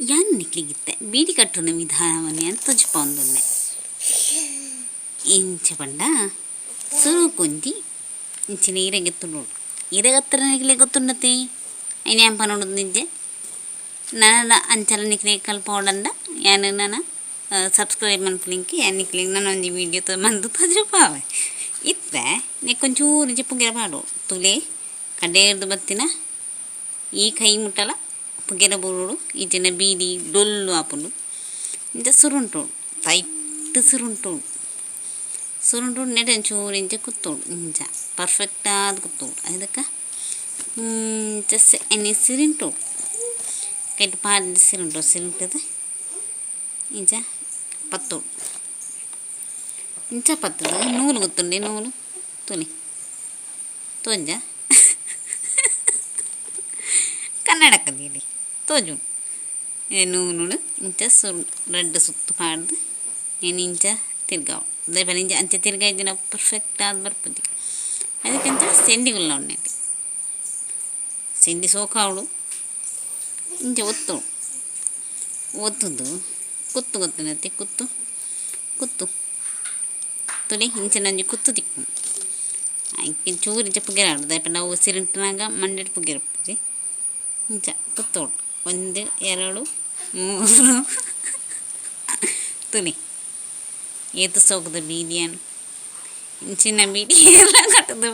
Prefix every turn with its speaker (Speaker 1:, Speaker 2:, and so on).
Speaker 1: ಯಾನ್ ನಿಕ್ಲಿಗಿತ್ತೆ ಬೀಡಿ ಕಟ್ಟುನ ವಿಧಾನವನ್ನೇ ಅಂತ ತೋಜ್ಪಾಂದುಂಡೆ ಇಂಚ ಪಂಡ ಸುರು ಕೊಂಜಿ ಇಂಚಿನ ಈರೆಗೆತ್ತುಂಡು ಈರೆಗತ್ತರ ನಿಕ್ಲೆ ಗೊತ್ತುಂಡತೆ అయిన ఏం పని ఉండదు నిజే ನನ್ನ ಅಂಚಲ ನಿಕ್ಲೆ ಕಲ್ಪ ಹೊಡಂಡ ಯಾನು ನಾನು ಸಬ್ಸ್ಕ್ರೈಬ್ ಮನ್ಪಲಿಂಕ್ ಯಾನ್ ನಿಕ್ಲೆ ನಾನು ಒಂದು ವೀಡಿಯೋ ಮಂದು ತಜ್ರಪಾವೆ ಇತ್ತೆ ನೀ ಕೊಂಚೂರು ನಿಜ ಪುಗೆರ ಪಾಡು ತುಲೆ ಕಡೇರ್ದು ಬತ್ತಿನ ಈ ಕೈ ಮುಟ್ಟಲ ಪುಗೆರ ಬುರುಡು ಈಚಿನ ಬೀಡಿ ಡೊಲ್ಲು ಆಪುಂಡು ಇಂಚ ಸುರುಂಟು ಟೈಟ್ ಸುರುಂಟು ನೆಡೆ ಒಂಚೂರು ಇಂಚ ಕುತ್ತೋಡು ಇಂಚ ಪರ್ಫೆಕ್ಟ್ ಆದ ಕುತ್ತೋಡು ಅದಕ್ಕೆ ಜಸ್ಟ್ ಎಣ್ಣೆ ಸಿರಿಂಟು ಕೈಟ್ ಪಾಡಿ ಸಿರಿಂಟದ ಇಂಚ ಪತ್ತೋಡು ಇಂಚ ಪತ್ತದ ನೂಲು ಗೊತ್ತುಂಡೆ ನೂಲು ತುನಿ ತೋಂಜ ಕನ್ನಡಕ್ಕದೀಲಿ ತೋಜು ನೂಲು ಇಂಚ ರೆಡ್ ಸುತ್ತು ಪಾಡ್ದು ಏನು ಇಂಚ ತಿರ್ಗಾವು ಅದೇ ಬಲ ಇಂಚ ಅಂಚೆ ತಿರ್ಗಾಯ್ದಿನ ಪರ್ಫೆಕ್ಟ್ ಆದ ಬರ್ಪುದಿ ಅದಕ್ಕಂತ ಸೆಂಡಿಗುಲ್ಲ ಉಣ್ಣೆತಿ ಸೆಂಡಿ ಸೋಕಾವಳು ಇಂಚ ಒತ್ತುದು ಕುತ್ತು ಗೊತ್ತಿನತ್ತೆ ಕುತ್ತು ತುಳಿ ಇಂಚ ನಂಜಿ ಕುತ್ತು ತಿಕ್ಕು ಆಯ್ಕೆ ಚೂರು ಇಂಚ ಪುಗೆರ ಆಡುದು ಅಪ್ಪ ನಾವು ಸಿರಿಂಟ್ನಾಗ ಮಂಡೆಡ್ ಪುಗೆರ ಪೂಜೆ ಇಂಚ ಕುತ್ತೋಡು 1 2 3 ತುಳಿ ಏತು ಸೋಕದ ಬೀದಿಯನ್ನು ಇಂಚಿನ ಬೀಡಿ ಎಲ್ಲ ಕಟ್ಟದು